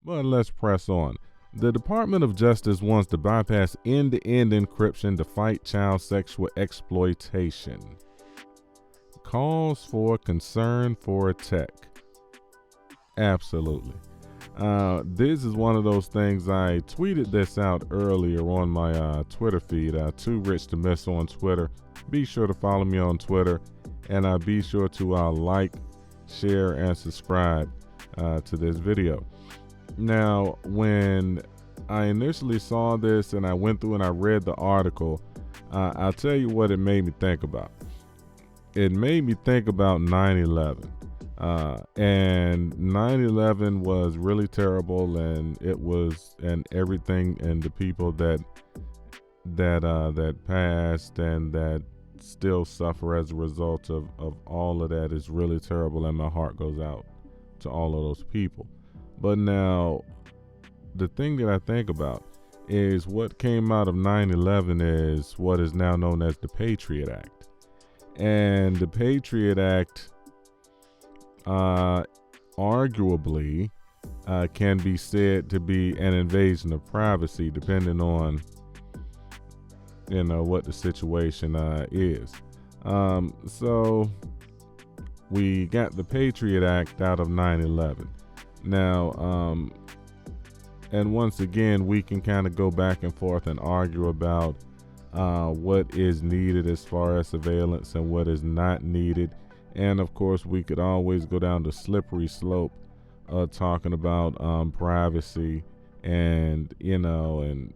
But let's press on. The Department of Justice wants to bypass end-to-end encryption to fight child sexual exploitation. Calls for concern for tech. Absolutely. This is one of those things. I tweeted this out earlier on my Twitter feed, 2Rich2Miss on Twitter. Be sure to follow me on Twitter, and be sure to like, share, and subscribe to this video. Now, when I initially saw this and I went through and I read the article, I'll tell you what it made me think about. It made me think about 9/11. And 9/11 was really terrible, and everything, and the people that passed and that still suffer as a result of all of that is really terrible, and my heart goes out to all of those people. But now, the thing that I think about is what came out of 9/11 is what is now known as the Patriot Act. And the Patriot Act arguably can be said to be an invasion of privacy, depending on what the situation is. So we got the Patriot Act out of 9/11. Now, and once again, we can kind of go back and forth and argue about what is needed as far as surveillance and what is not needed. And of course, we could always go down the slippery slope talking about privacy and when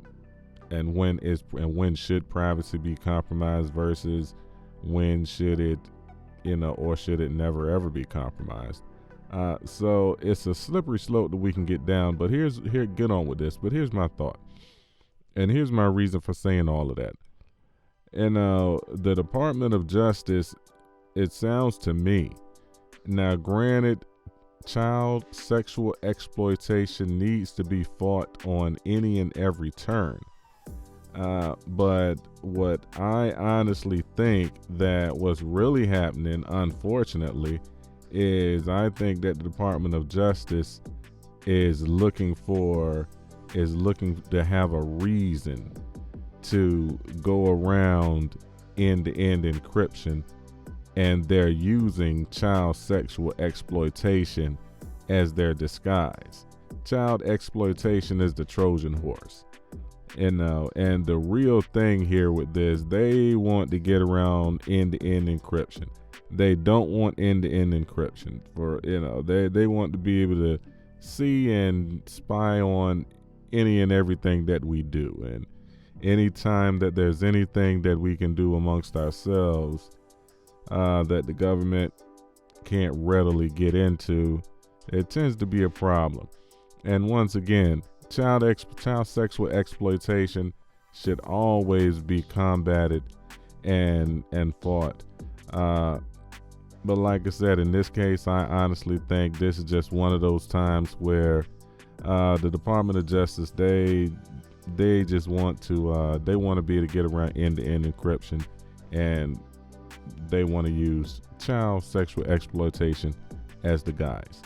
should privacy be compromised versus when should it or should it never ever be compromised. So it's a slippery slope that we can get down, but get on with this. But here's my thought, and here's my reason for saying all of that. And the Department of Justice, it sounds to me, now granted, child sexual exploitation needs to be fought on any and every turn. But what I honestly think that was really happening, unfortunately, is I think that the Department of Justice is looking to have a reason to go around end-to-end encryption, and they're using child sexual exploitation as their disguise. Child exploitation is the Trojan Horse. And the real thing here with this, they want to get around end-to-end encryption. They don't want end-to-end encryption they want to be able to see and spy on any and everything that we do. And anytime that there's anything that we can do amongst ourselves that the government can't readily get into, it tends to be a problem. And once again, child sexual exploitation should always be combated and fought. But like I said, in this case, I honestly think this is just one of those times where the Department of Justice, they just want to be able to get around end-to-end encryption, and they want to use child sexual exploitation as the guise.